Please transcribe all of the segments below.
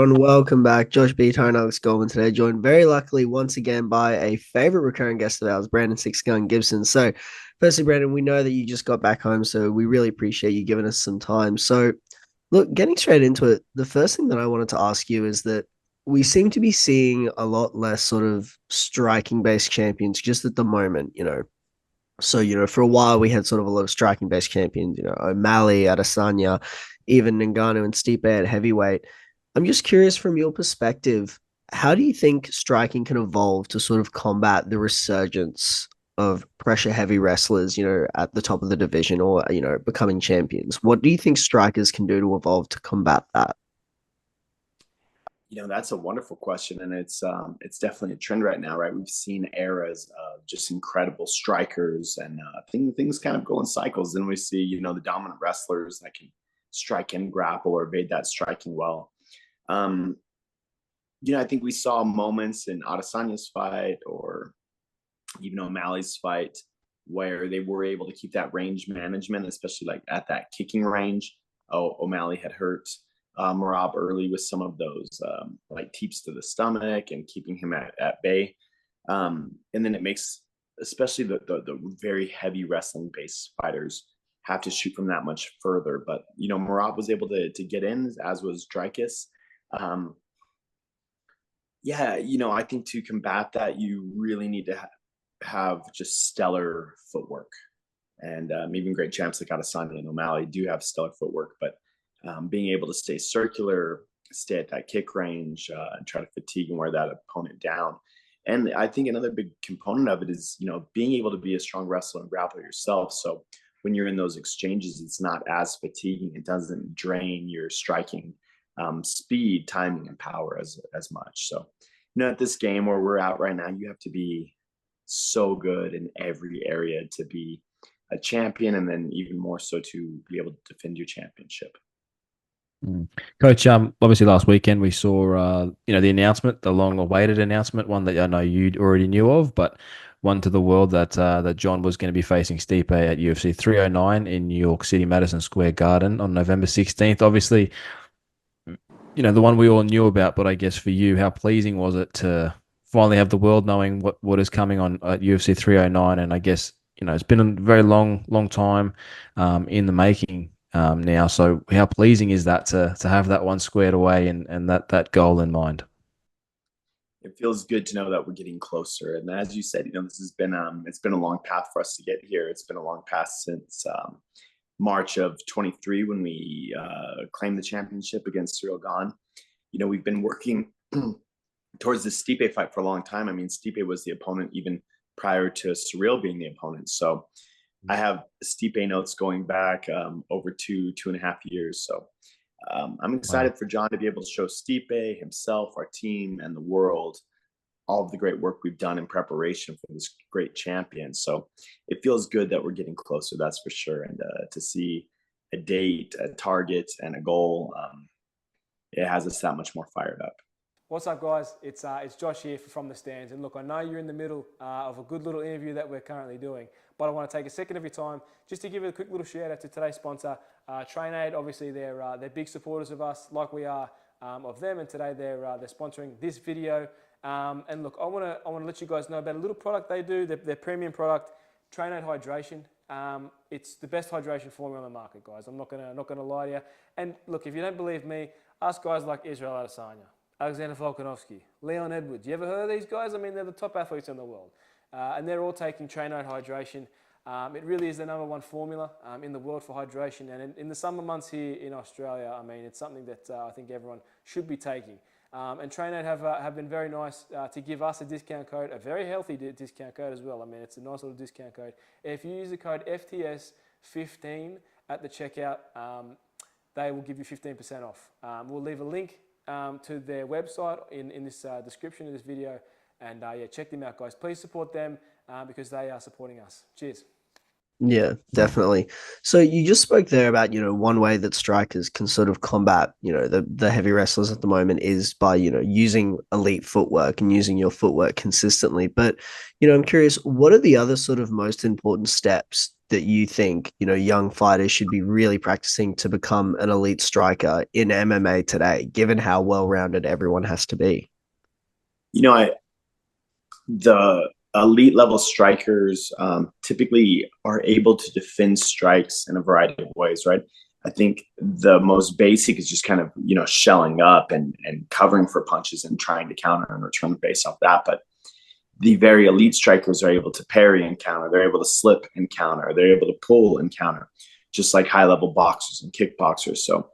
everyone, welcome back. Josh Beatar and Alex Goldman today, joined very luckily once again by a favorite recurring guest of ours, Brandon Six Gun Gibson. So, firstly, Brandon, we know that you just got back home, so we really appreciate you giving us some time. So, look, getting straight into it, the first thing that I wanted to ask you is that we seem to be seeing a lot less sort of striking based champions just at the moment, So, for a while we had sort of a lot of striking based champions, O'Malley, Adesanya, even Ngannou and Stipe at heavyweight. I'm just curious from your perspective, how do you think striking can evolve to sort of combat the resurgence of pressure heavy wrestlers, at the top of the division or, becoming champions? What do you think strikers can do to evolve to combat that? That's a wonderful question, and it's definitely a trend right now, right? We've seen eras of just incredible strikers, and things kind of go in cycles. Then we see, the dominant wrestlers that can strike and grapple or evade that striking well. Um, I think we saw moments in Adesanya's fight or even O'Malley's fight where they were able to keep that range management, especially like at that kicking range. Oh, O'Malley had hurt Marab early with some of those like teeps to the stomach and keeping him at bay. And then it makes, especially the very heavy wrestling based fighters have to shoot from that much further. But, Marab was able to get in, as was Dreykus. Um, I think to combat that, you really need to have just stellar footwork. And even great champs like Adesanya and O'Malley do have stellar footwork, but being able to stay circular, stay at that kick range, and try to fatigue and wear that opponent down. And I think another big component of it is, being able to be a strong wrestler and grappler yourself. So when you're in those exchanges, it's not as fatiguing. It doesn't drain your striking speed, timing, and power as much. So, at this game where we're at right now, you have to be so good in every area to be a champion, and then even more so to be able to defend your championship. Coach, obviously last weekend we saw, the announcement, the long-awaited announcement, one that I know you already knew of, but one to the world that John was going to be facing Stipe at UFC 309 in New York City, Madison Square Garden on November 16th. Obviously, the one we all knew about, but I guess for you, how pleasing was it to finally have the world knowing what is coming on at UFC 309? And I guess, it's been a very long time in the making now. So how pleasing is that to have that one squared away and that goal in mind? It feels good to know that we're getting closer. And as you said, this has been it's been a long path for us to get here. It's been a long path since March of 23 when we claimed the championship against Cyril Gahn. We've been working towards the Stipe fight for a long time. I mean, Stipe was the opponent even prior to Cyril being the opponent. So I have Stipe notes going back over 2.5 years. So I'm Wow. excited for John to be able to show Stipe, himself, our team, and the world all of the great work we've done in preparation for this great champion. So it feels good that we're getting closer, that's for sure. And to see a date, a target, and a goal, it has us that much more fired up. What's up, guys? It's Josh here from the stands. And look, I know you're in the middle of a good little interview that we're currently doing, but I want to take a second of your time just to give a quick little shout out to today's sponsor, TrainAid. Obviously, they're big supporters of us, like we are of them. And today they're sponsoring this video. And look, I want to let you guys know about a little product they do, their premium product, TrainAid Hydration. It's the best hydration formula on the market, guys. I'm not gonna lie to you. And look, if you don't believe me, ask guys like Israel Adesanya, Alexander Volkanovski, Leon Edwards. You ever heard of these guys? I mean, they're the top athletes in the world. And they're all taking TrainAid Hydration. It really is the #1 formula in the world for hydration. And in the summer months here in Australia, I mean, it's something that I think everyone should be taking. And TrainAid have been very nice to give us a discount code, a very healthy discount code as well. I mean, it's a nice little discount code. If you use the code FTS15 at the checkout, they will give you 15% off. We'll leave a link to their website in this description of this video. And check them out, guys. Please support them because they are supporting us. Cheers. Yeah, definitely. So you just spoke there about, one way that strikers can sort of combat, the heavy wrestlers at the moment is by, using elite footwork and using your footwork consistently. But, I'm curious, what are the other sort of most important steps that you think, young fighters should be really practicing to become an elite striker in MMA today, given how well-rounded everyone has to be? The elite level strikers typically are able to defend strikes in a variety of ways, right? I think the most basic is just kind of, shelling up and covering for punches and trying to counter and return based off that. But the very elite strikers are able to parry and counter. They're able to slip and counter. They're able to pull and counter, just like high level boxers and kickboxers. So,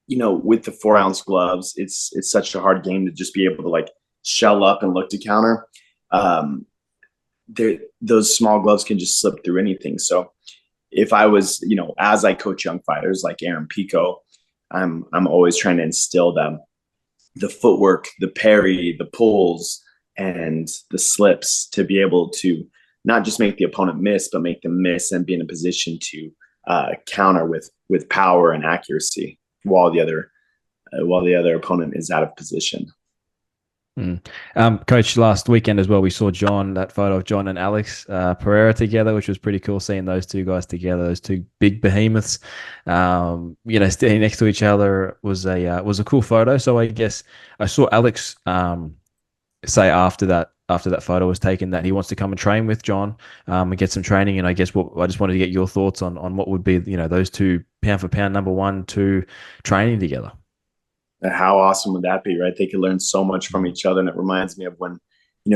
with the 4-ounce gloves, it's such a hard game to just be able to like shell up and look to counter. Those small gloves can just slip through anything. So if I was, as I coach young fighters like Aaron Pico, I'm always trying to instill them the footwork, the parry, the pulls, and the slips to be able to not just make the opponent miss, but make them miss and be in a position to counter with power and accuracy while the other opponent is out of position. Coach, last weekend as well, we saw that photo of John and Alex Pereira together, which was pretty cool seeing those two guys together, those two big behemoths, standing next to each other was a cool photo. So I guess I saw Alex say after that photo was taken that he wants to come and train with John and get some training. And I guess I just wanted to get your thoughts on what would be, those two pound for pound, number 1, 2 training together. How awesome would that be, right? They could learn so much from each other. And it reminds me of when,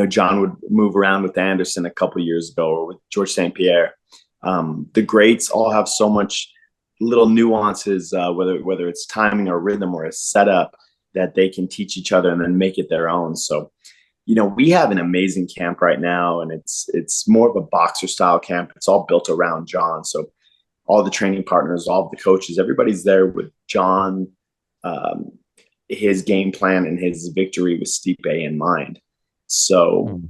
John would move around with Anderson a couple of years ago, or with George St. Pierre. The greats all have so much little nuances, whether it's timing or rhythm or a setup, that they can teach each other and then make it their own. So, we have an amazing camp right now, and it's more of a boxer style camp. It's all built around John. So all the training partners, all of the coaches, everybody's there with John, his game plan and his victory with Stipe in mind. So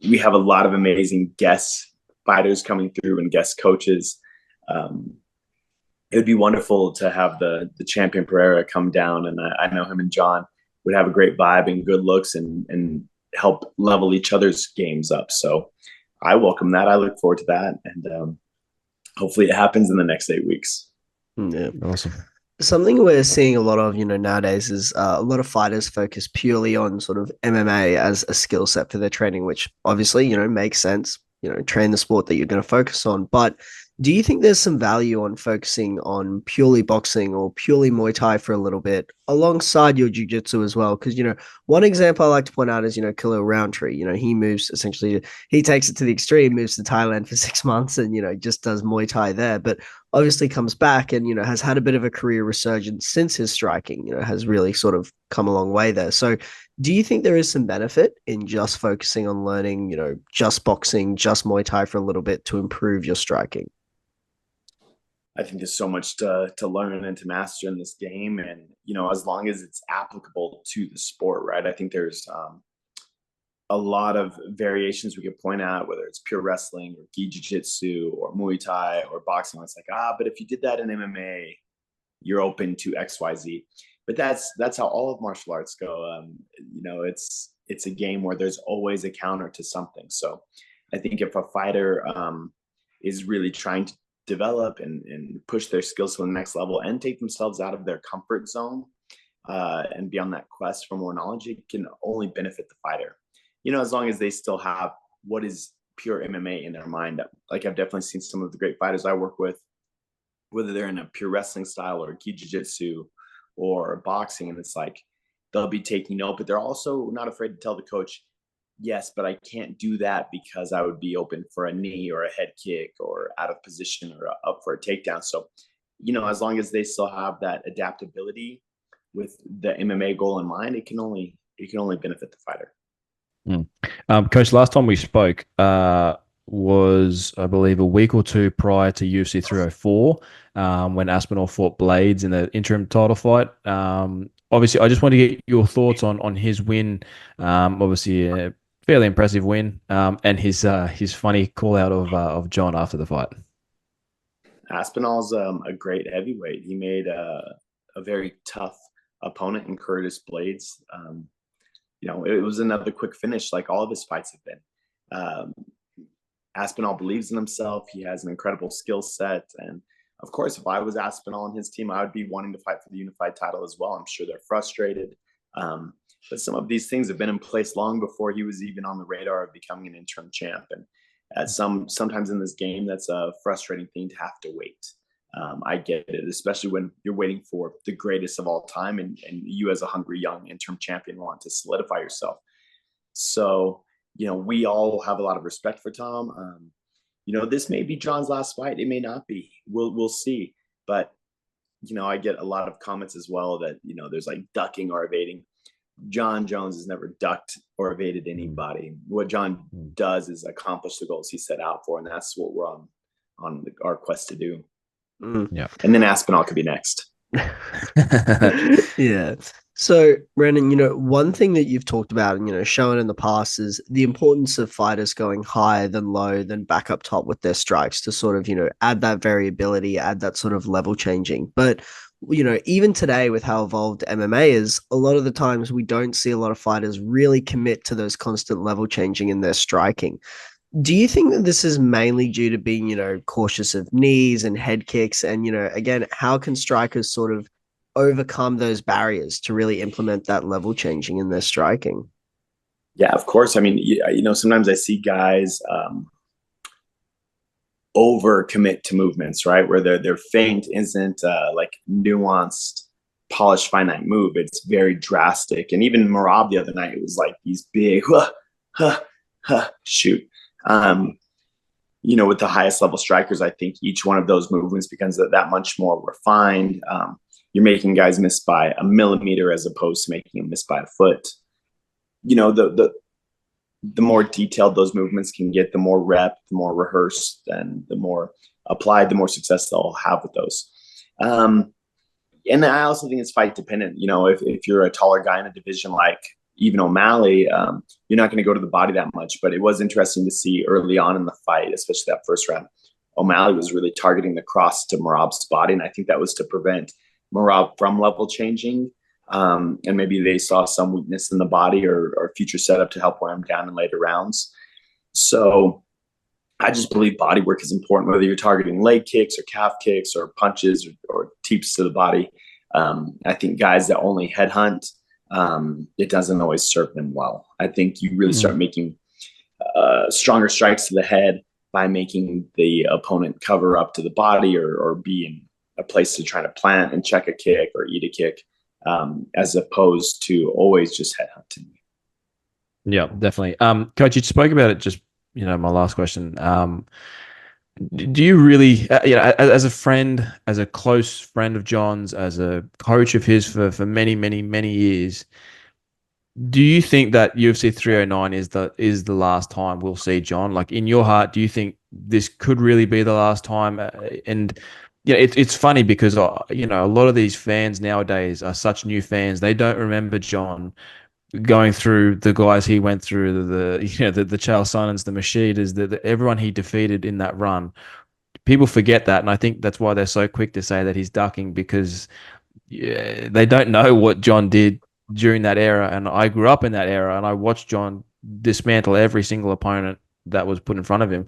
we have a lot of amazing guest fighters coming through and guest coaches. It would be wonderful to have the champion Pereira come down, and I know him and John would have a great vibe and good looks and help level each other's games up. So I welcome that. I look forward to that. And hopefully it happens in the next 8 weeks. Yeah, awesome. Something we're seeing a lot of, nowadays is a lot of fighters focus purely on sort of MMA as a skill set for their training, which obviously, makes sense, train the sport that you're going to focus on. But do you think there's some value on focusing on purely boxing or purely Muay Thai for a little bit alongside your jiu-jitsu as well? Because, one example I like to point out is, Khalil Roundtree. He moves he takes it to the extreme, moves to Thailand for 6 months and, just does Muay Thai there. But obviously comes back and, has had a bit of a career resurgence since his striking, has really sort of come a long way there. So do you think there is some benefit in just focusing on learning, just boxing, just Muay Thai for a little bit to improve your striking? I think there's so much to learn and to master in this game. And, as long as it's applicable to the sport, right? I think there's a lot of variations we could point out, whether it's pure wrestling or gi jiu-jitsu or Muay Thai or boxing. It's like, but if you did that in MMA, you're open to XYZ. But that's how all of martial arts go. It's a game where there's always a counter to something. So I think if a fighter is really trying to develop and push their skills to the next level and take themselves out of their comfort zone and be on that quest for more knowledge, it can only benefit the fighter. As long as they still have what is pure MMA in their mind. Like I've definitely seen some of the great fighters I work with, whether they're in a pure wrestling style or gi jiu-jitsu or boxing, and it's like they'll be taking note, but they're also not afraid to tell the coach, yes, but I can't do that because I would be open for a knee or a head kick or out of position or up for a takedown. So, as long as they still have that adaptability with the MMA goal in mind, it can only benefit the fighter. Coach, last time we spoke was, I believe, a week or two prior to UFC 304 when Aspinall fought Blaydes in the interim title fight. Obviously, I just want to get your thoughts on his win. Obviously, a fairly impressive win, and his funny call out of John after the fight. Aspinall's a great heavyweight. He made a very tough opponent in Curtis Blaydes. It was another quick finish, like all of his fights have been. Aspinall believes in himself. He has an incredible skill set. And of course, if I was Aspinall on his team, I would be wanting to fight for the unified title as well. I'm sure they're frustrated. But some of these things have been in place long before he was even on the radar of becoming an interim champ. And sometimes in this game, that's a frustrating thing to have to wait. I get it, especially when you're waiting for the greatest of all time, and you as a hungry young interim champion want to solidify yourself. So, we all have a lot of respect for Tom. This may be John's last fight. It may not be. We'll see. But, I get a lot of comments as well that, there's like ducking or evading. John Jones has never ducked or evaded anybody. What John does is accomplish the goals he set out for, and that's what we're on our quest to do. Yeah. And then Aspinall could be next. Yeah. So, Brandon, one thing that you've talked about and, shown in the past is the importance of fighters going higher than low than back up top with their strikes to sort of, add that variability, add that sort of level changing. But, even today with how evolved MMA is, a lot of the times we don't see a lot of fighters really commit to those constant level changing in their striking. Do you think that this is mainly due to being, cautious of knees and head kicks? And, again, how can strikers sort of overcome those barriers to really implement that level changing in their striking? Yeah, of course. I mean, sometimes I see guys over commit to movements, right? Where their feint isn't like nuanced, polished, finite move. It's very drastic. And even Merab the other night, it was like these big, shoot. With the highest level strikers, I think each one of those movements becomes that much more refined. You're making guys miss by a millimeter as opposed to making them miss by a foot. The more detailed those movements can get, the more rep, the more rehearsed, and the more applied, the more success they'll have with those. And I also think it's fight dependent. If you're a taller guy in a division like even O'Malley, you're not going to go to the body that much. But it was interesting to see early on in the fight, especially that first round, O'Malley was really targeting the cross to Merab's body. And I think that was to prevent Merab from level changing. And maybe they saw some weakness in the body or future setup to help wear him down in later rounds. So I just believe body work is important, whether you're targeting leg kicks or calf kicks or punches or teeps to the body. I think guys that only headhunt, it doesn't always serve them well. I think you really start making stronger strikes to the head by making the opponent cover up to the body or be in a place to try to plant and check a kick or eat a kick, as opposed to always just headhunting. Yeah, definitely. Coach, you spoke about it just, my last question. Do you really, as a friend, as a close friend of John's, as a coach of his for many, many, many years, do you think that UFC 309 is the last time we'll see John? Like, in your heart, do you think this could really be the last time? And it's funny because a lot of these fans nowadays are such new fans. They don't remember John going through the guys he went through, the Chael Sonnens, the Mashidas, everyone he defeated in that run. People forget that, and I think that's why they're so quick to say that he's ducking, because they don't know what John did during that era. And I grew up in that era, and I watched John dismantle every single opponent that was put in front of him.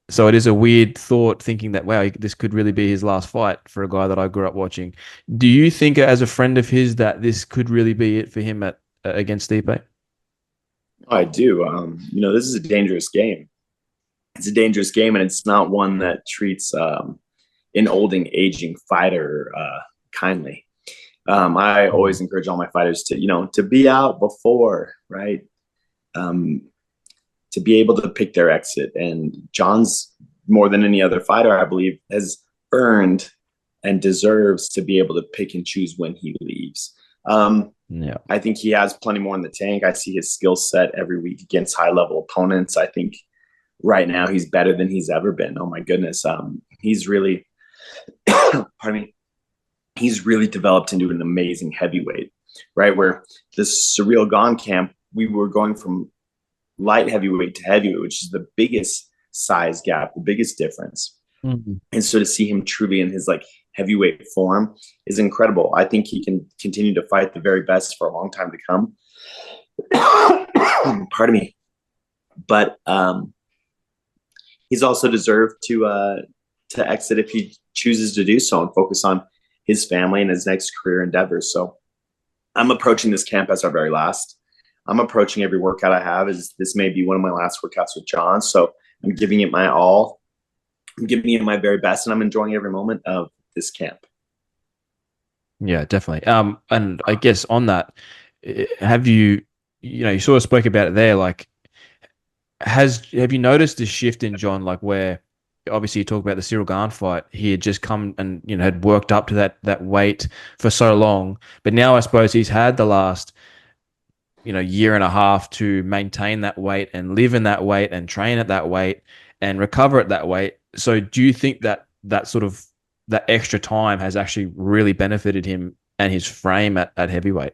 So it is a weird thought thinking that, wow, this could really be his last fight for a guy that I grew up watching. Do you think, as a friend of his, that this could really be it for him against Stipe? I do. This is a dangerous game. It's a dangerous game, and it's not one that treats an aging fighter kindly. I always encourage all my fighters to be out before, right? To be able to pick their exit. And John's, more than any other fighter, I believe, has earned and deserves to be able to pick and choose when he leaves. I think he has plenty more in the tank. I see his skill set every week against high-level opponents. I think right now he's better than he's ever been. Oh, my goodness. He's really pardon me. He's really developed into an amazing heavyweight, right? Where this Surreal Gone camp, we were going from light heavyweight to heavyweight, which is the biggest size gap, the biggest difference. Mm-hmm. And so to see him truly in his heavyweight form is incredible. I think he can continue to fight the very best for a long time to come. Pardon me. But he's also deserved to exit if he chooses to do so and focus on his family and his next career endeavors. So I'm approaching this camp as our very last. I'm approaching every workout I have as this may be one of my last workouts with John. So I'm giving it my all. I'm giving it my very best, and I'm enjoying every moment of this camp. Yeah, definitely. And I guess on that, have you, you sort of spoke about it there, like, have you noticed the shift in John, like where obviously you talk about the Cyril Gane fight, he had just come and, had worked up to that weight for so long, but now I suppose he's had the last, year and a half to maintain that weight and live in that weight and train at that weight and recover at that weight. So do you think that sort of that extra time has actually really benefited him and his frame at heavyweight?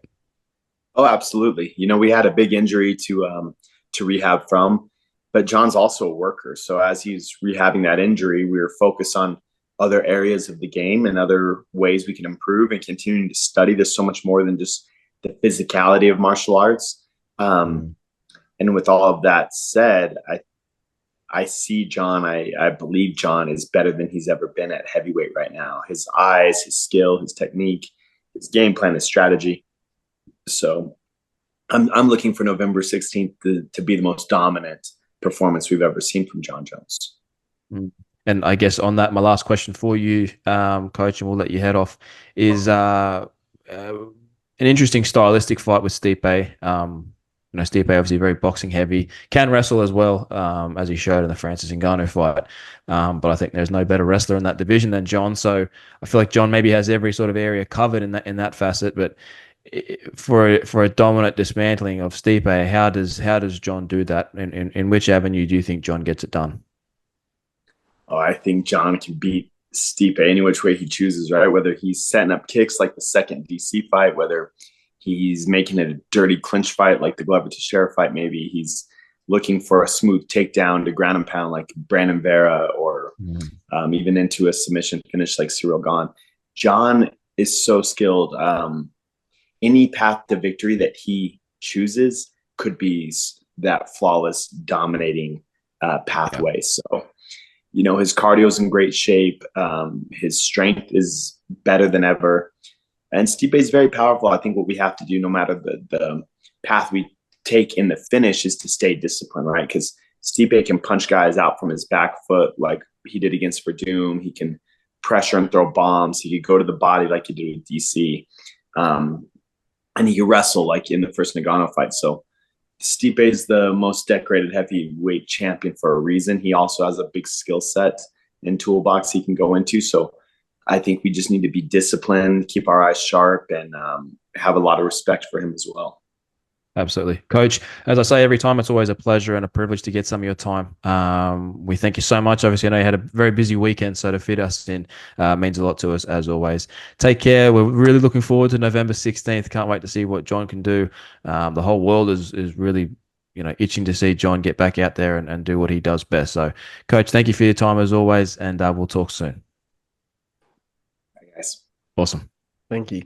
Oh, absolutely. We had a big injury to rehab from, but John's also a worker. So as he's rehabbing that injury, we were focused on other areas of the game and other ways we can improve and continuing to study. There's so much more than just the physicality of martial arts. And with all of that said, I see John, I believe John is better than he's ever been at heavyweight right now. His eyes, his skill, his technique, his game plan, his strategy. So I'm looking for November 16th to be the most dominant performance we've ever seen from John Jones. And I guess on that, my last question for you, Coach, and we'll let you head off, is an interesting stylistic fight with Stipe. Stipe obviously very boxing heavy, can wrestle as well, as he showed in the Francis Ngannou fight. But I think there's no better wrestler in that division than John. So I feel like John maybe has every sort of area covered in that facet. But for a dominant dismantling of Stipe, how does John do that? In which avenue do you think John gets it done? Oh, I think John can beat Stipe any which way he chooses, right? Whether he's setting up kicks like the second DC fight, whether he's making it a dirty clinch fight like the Glover Teixeira fight, maybe he's looking for a smooth takedown to ground and pound like Brandon Vera, or even into a submission finish like Cyril Gane. John is so skilled. Any path to victory that he chooses could be that flawless, dominating pathway. So, his cardio is in great shape. His strength is better than ever. And Stipe is very powerful. I think what we have to do, no matter the path we take in the finish, is to stay disciplined, right? Because Stipe can punch guys out from his back foot like he did against Verdum. He can pressure and throw bombs. He could go to the body like he did with DC. And he can wrestle like in the first Ngannou fight. So Stipe is the most decorated heavyweight champion for a reason. He also has a big skill set and toolbox he can go into. So I think we just need to be disciplined, keep our eyes sharp, and have a lot of respect for him as well. Absolutely. Coach, as I say every time, it's always a pleasure and a privilege to get some of your time. We thank you so much. Obviously, I know you had a very busy weekend, so to fit us in means a lot to us, as always. Take care. We're really looking forward to November 16th. Can't wait to see what John can do. The whole world is really itching to see John get back out there and do what he does best. So, Coach, thank you for your time, as always, and we'll talk soon. Bye, guys. Awesome. Thank you.